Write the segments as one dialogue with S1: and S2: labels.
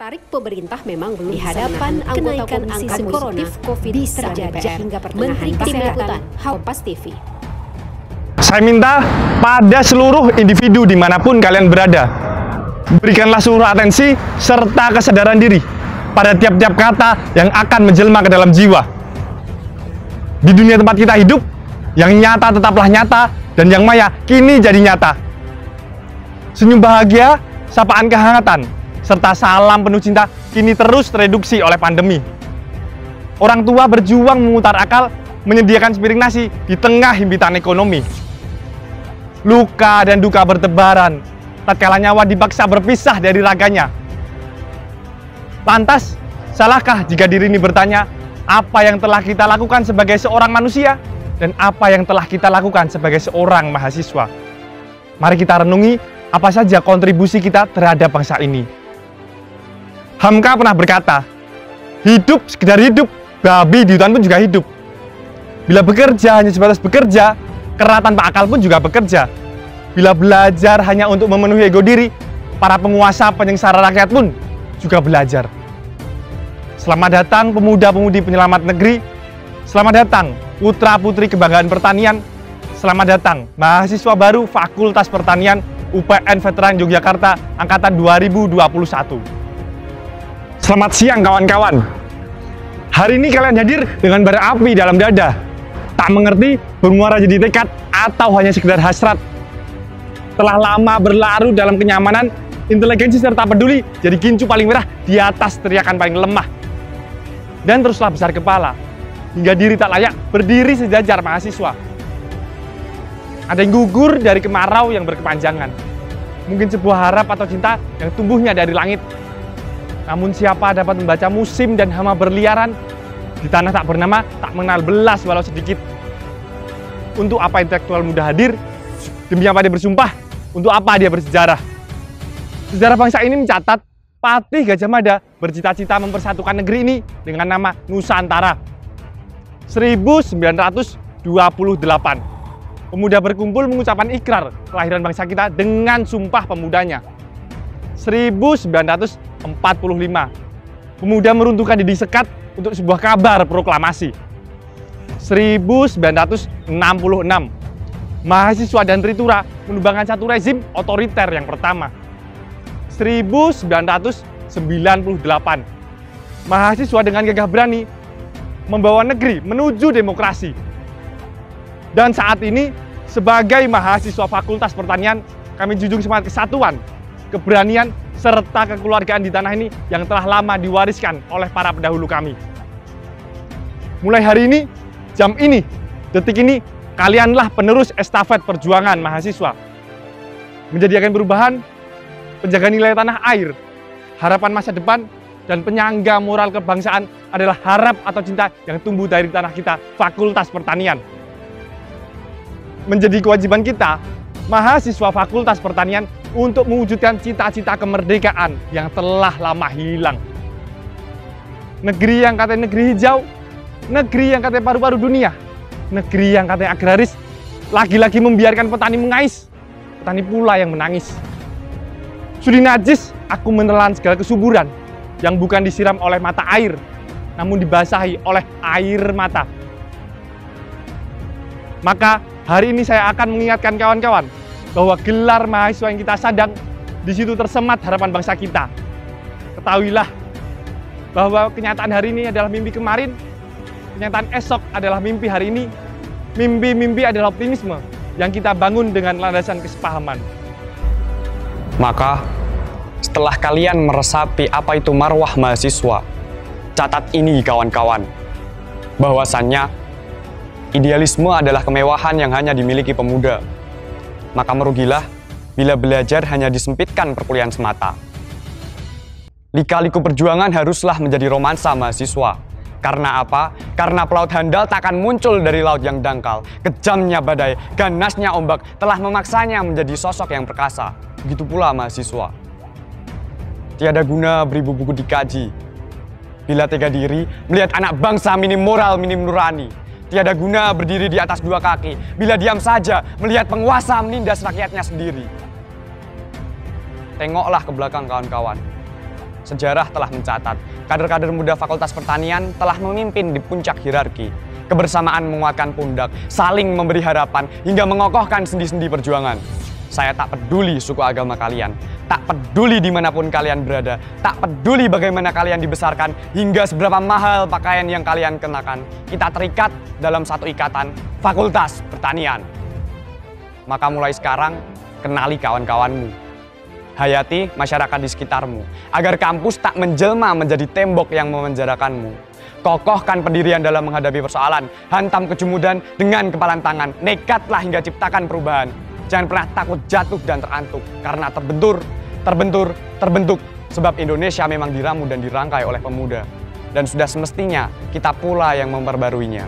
S1: Tertarik pemerintah memang belum di hadapan anggota komisi corona COVID bisa terjadi hingga pertengahan Kesehatan Kompas TV.
S2: Saya minta pada seluruh individu dimanapun kalian berada, berikanlah seluruh atensi serta kesadaran diri pada tiap-tiap kata yang akan menjelma ke dalam jiwa. Di dunia tempat kita hidup, yang nyata tetaplah nyata dan yang maya kini jadi nyata. Senyum bahagia, sapaan kehangatan, serta salam penuh cinta kini terus tereduksi oleh pandemi. Orang tua berjuang memutar akal, menyediakan sepiring nasi di tengah himpitan ekonomi. Luka dan duka bertebaran, tatkala nyawa dipaksa berpisah dari raganya. Lantas, salahkah jika diri ini bertanya, apa yang telah kita lakukan sebagai seorang manusia dan apa yang telah kita lakukan sebagai seorang mahasiswa? Mari kita renungi apa saja kontribusi kita terhadap bangsa ini. Hamka pernah berkata, hidup sekedar hidup, babi di hutan pun juga hidup. Bila bekerja hanya sebatas bekerja, kera tanpa akal pun juga bekerja. Bila belajar hanya untuk memenuhi ego diri, para penguasa penyengsara rakyat pun juga belajar. Selamat datang pemuda-pemudi penyelamat negeri. Selamat datang putra-putri kebanggaan pertanian. Selamat datang mahasiswa baru Fakultas Pertanian UPN Veteran Yogyakarta Angkatan 2021. Selamat siang kawan-kawan. Hari ini kalian hadir dengan bara api dalam dada. Tak mengerti bermuara jadi tekad atau hanya sekedar hasrat. Telah lama berlarut dalam kenyamanan, inteligensi serta peduli jadi gincu paling merah di atas teriakan paling lemah. Dan teruslah besar kepala, hingga diri tak layak berdiri sejajar mahasiswa. Ada yang gugur dari kemarau yang berkepanjangan. Mungkin sebuah harap atau cinta yang tumbuhnya dari langit. Namun siapa dapat membaca musim dan hama berliaran di tanah tak bernama, tak mengenal belas walau sedikit. Untuk apa intelektual muda hadir? Demi apa dia bersumpah? Untuk apa dia bersejarah? Sejarah bangsa ini mencatat Patih Gajah Mada bercita-cita mempersatukan negeri ini dengan nama Nusantara. 1928, pemuda berkumpul mengucapkan ikrar kelahiran bangsa kita dengan Sumpah Pemudanya. 1945, pemuda meruntuhkan didi sekat untuk sebuah kabar proklamasi. 1966, mahasiswa dan Tritura menumbangkan satu rezim otoriter yang pertama. 1998, mahasiswa dengan gagah berani membawa negeri menuju demokrasi. Dan saat ini, sebagai mahasiswa Fakultas Pertanian, kami junjung semangat kesatuan, keberanian, serta kekeluargaan di tanah ini yang telah lama diwariskan oleh para pendahulu kami. Mulai hari ini, jam ini, detik ini, kalianlah penerus estafet perjuangan mahasiswa. Menjadikan perubahan, penjaga nilai tanah air, harapan masa depan, dan penyangga moral kebangsaan adalah harap atau cinta yang tumbuh dari tanah kita, Fakultas Pertanian. Menjadi kewajiban kita, mahasiswa Fakultas Pertanian, untuk mewujudkan cita-cita kemerdekaan yang telah lama hilang. Negeri yang katanya negeri hijau, negeri yang katanya paru-paru dunia, negeri yang katanya agraris, lagi-lagi membiarkan petani mengais, petani pula yang menangis. Sudi najis aku menelan segala kesuburan yang bukan disiram oleh mata air, namun dibasahi oleh air mata. Maka hari ini saya akan mengingatkan kawan-kawan bahwa gelar mahasiswa yang kita sadang, di situ tersemat harapan bangsa kita. Ketahuilah bahwa kenyataan hari ini adalah mimpi kemarin, kenyataan esok adalah mimpi hari ini, mimpi-mimpi adalah optimisme yang kita bangun dengan landasan kesepahaman.
S3: Maka, setelah kalian meresapi apa itu marwah mahasiswa, catat ini kawan-kawan, bahwasannya idealisme adalah kemewahan yang hanya dimiliki pemuda. Maka merugilah bila belajar hanya disempitkan perkuliahan semata. Lika-liku perjuangan haruslah menjadi romansa mahasiswa. Karena apa? Karena pelaut handal takkan muncul dari laut yang dangkal. Kejamnya badai, ganasnya ombak telah memaksanya menjadi sosok yang perkasa. Begitu pula mahasiswa. Tiada guna beribu buku dikaji bila tega diri melihat anak bangsa minim moral, minim nurani. Tiada guna berdiri di atas dua kaki bila diam saja melihat penguasa menindas rakyatnya sendiri. Tengoklah ke belakang kawan-kawan. sejarah telah mencatat, kader-kader muda Fakultas Pertanian telah memimpin di puncak hierarki. Kebersamaan menguatkan pundak, saling memberi harapan, hingga mengokohkan sendi-sendi perjuangan. Saya tak peduli suku agama kalian, tak peduli dimanapun kalian berada, tak peduli bagaimana kalian dibesarkan, hingga seberapa mahal pakaian yang kalian kenakan. Kita terikat dalam satu ikatan, Fakultas Pertanian. Maka mulai sekarang, kenali kawan-kawanmu. Hayati masyarakat di sekitarmu, agar kampus tak menjelma menjadi tembok yang memenjarakanmu. Kokohkan pendirian dalam menghadapi persoalan, hantam kejumudan dengan kepalan tangan, nekatlah hingga ciptakan perubahan. Jangan pernah takut jatuh dan terantuk, karena terbentuk, sebab Indonesia memang diramu dan dirangkai oleh pemuda. Dan sudah semestinya kita pula yang memperbaruinya.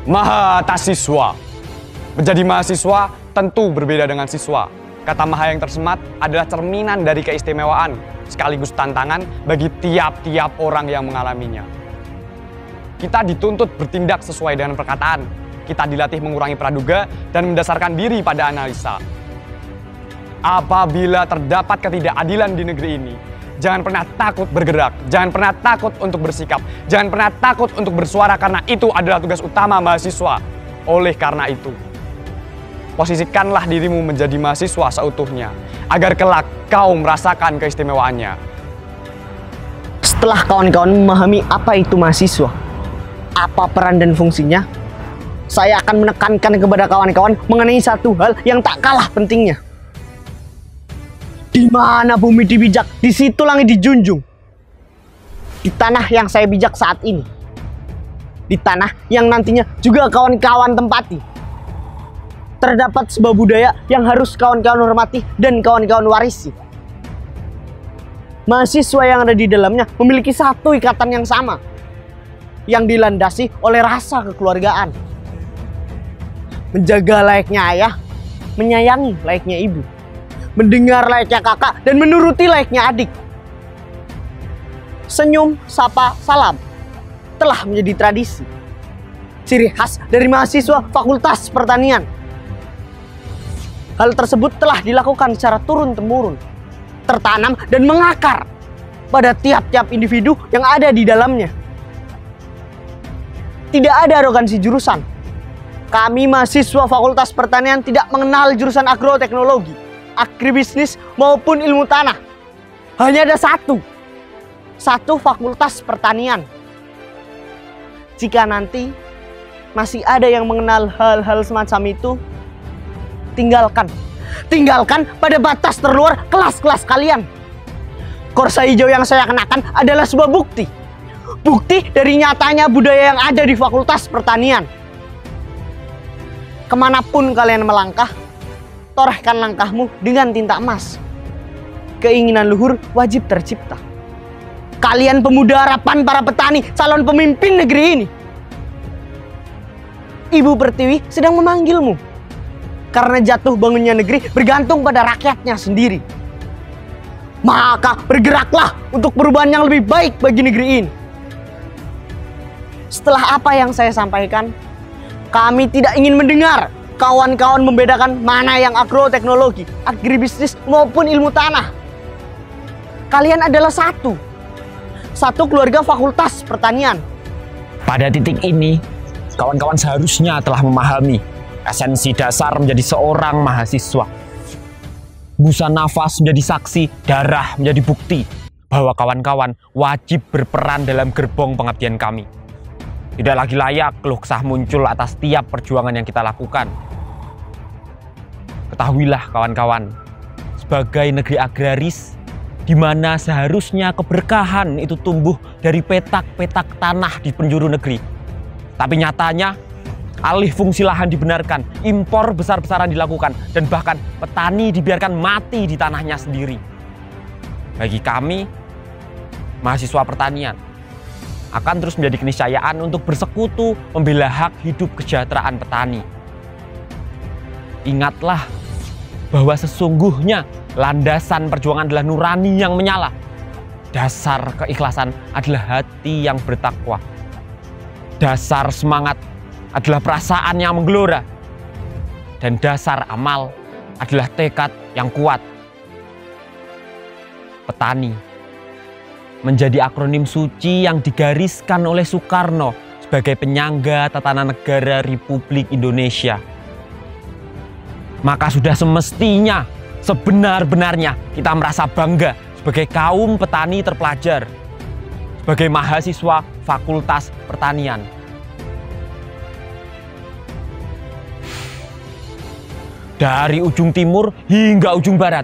S3: Mahatasiswa. Menjadi mahasiswa tentu berbeda dengan siswa. Kata maha yang tersemat adalah cerminan dari keistimewaan, sekaligus tantangan bagi tiap-tiap orang yang mengalaminya. Kita dituntut bertindak sesuai dengan perkataan. Kita dilatih mengurangi praduga dan mendasarkan diri pada analisa. Apabila terdapat ketidakadilan di negeri ini, jangan pernah takut bergerak, jangan pernah takut untuk bersikap, jangan pernah takut untuk bersuara, karena itu adalah tugas utama mahasiswa. Oleh karena itu, posisikanlah dirimu menjadi mahasiswa seutuhnya, agar kelak kau merasakan keistimewaannya.
S4: Setelah kawan-kawan memahami apa itu mahasiswa, apa peran dan fungsinya, saya akan menekankan kepada kawan-kawan mengenai satu hal yang tak kalah pentingnya. Di mana bumi dibijak, di situ langit dijunjung. Di tanah yang saya bijak saat ini, di tanah yang nantinya juga kawan-kawan tempati, terdapat sebuah budaya yang harus kawan-kawan hormati dan kawan-kawan warisi. Mahasiswa yang ada di dalamnya memiliki satu ikatan yang sama, yang dilandasi oleh rasa kekeluargaan. Menjaga layaknya ayah, menyayangi layaknya ibu, mendengar layaknya kakak, dan menuruti layaknya adik. Senyum, sapa, salam telah menjadi tradisi, ciri khas dari mahasiswa Fakultas Pertanian. Hal tersebut telah dilakukan secara turun-temurun, tertanam dan mengakar pada tiap-tiap individu yang ada di dalamnya. Tidak ada arogansi jurusan. Kami mahasiswa Fakultas Pertanian tidak mengenal jurusan agroteknologi, agribisnis maupun ilmu tanah. Hanya ada satu Fakultas Pertanian. Jika nanti masih ada yang mengenal hal-hal semacam itu, tinggalkan pada batas terluar kelas-kelas kalian. Korsa hijau yang saya kenakan adalah sebuah bukti dari nyatanya budaya yang ada di Fakultas Pertanian. Kemanapun kalian melangkah, torehkan langkahmu dengan tinta emas. Keinginan luhur wajib tercipta. Kalian pemuda harapan para petani, calon pemimpin negeri ini. Ibu Pertiwi sedang memanggilmu. Karena jatuh bangunnya negeri bergantung pada rakyatnya sendiri. Maka bergeraklah untuk perubahan yang lebih baik bagi negeri ini. Setelah apa yang saya sampaikan, kami tidak ingin mendengar kawan-kawan membedakan mana yang agroteknologi, agribisnis maupun ilmu tanah. Kalian adalah satu keluarga Fakultas Pertanian.
S5: Pada titik ini, kawan-kawan seharusnya telah memahami esensi dasar menjadi seorang mahasiswa. Busa nafas menjadi saksi, darah menjadi bukti bahwa kawan-kawan wajib berperan dalam gerbong pengabdian kami. Tidak lagi layak keluh kesah muncul atas tiap perjuangan yang kita lakukan. Ketahuilah kawan-kawan, sebagai negeri agraris, di mana seharusnya keberkahan itu tumbuh dari petak-petak tanah di penjuru negeri. Tapi nyatanya, alih fungsi lahan dibenarkan, impor besar-besaran dilakukan, dan bahkan petani dibiarkan mati di tanahnya sendiri. Bagi kami, mahasiswa pertanian, akan terus menjadi keniscayaan untuk bersekutu membela hak hidup kesejahteraan petani. Ingatlah bahwa sesungguhnya landasan perjuangan adalah nurani yang menyala. Dasar keikhlasan adalah hati yang bertakwa. Dasar semangat adalah perasaan yang menggelora. Dan dasar amal adalah tekad yang kuat. petani. Menjadi akronim suci yang digariskan oleh Soekarno sebagai penyangga tatanan negara Republik Indonesia. Maka sudah semestinya, sebenar-benarnya kita merasa bangga sebagai kaum petani terpelajar, sebagai mahasiswa Fakultas Pertanian. Dari ujung timur hingga ujung barat,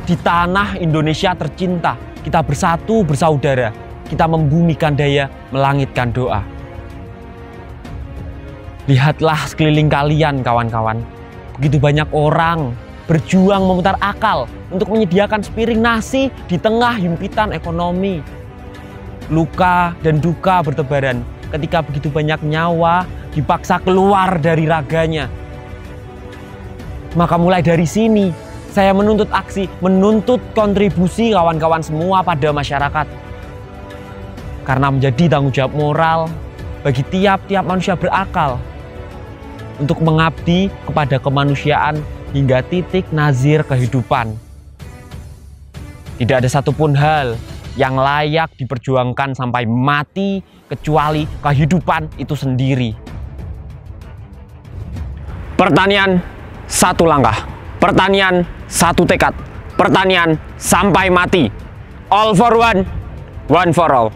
S5: di tanah Indonesia tercinta, kita bersatu bersaudara, kita membumikan daya, melangitkan doa. Lihatlah sekeliling kalian kawan-kawan, begitu banyak orang berjuang memutar akal untuk menyediakan sepiring nasi di tengah himpitan ekonomi. Luka dan duka bertebaran ketika begitu banyak nyawa dipaksa keluar dari raganya. Maka mulai dari sini, saya menuntut aksi, menuntut kontribusi kawan-kawan semua pada masyarakat. Karena menjadi tanggung jawab moral bagi tiap-tiap manusia berakal untuk mengabdi kepada kemanusiaan hingga titik nazir kehidupan. Tidak ada satupun hal yang layak diperjuangkan sampai mati kecuali kehidupan itu sendiri. Pertanian satu langkah, pertanian satu tekad, pertanian sampai mati. All for one, one for all.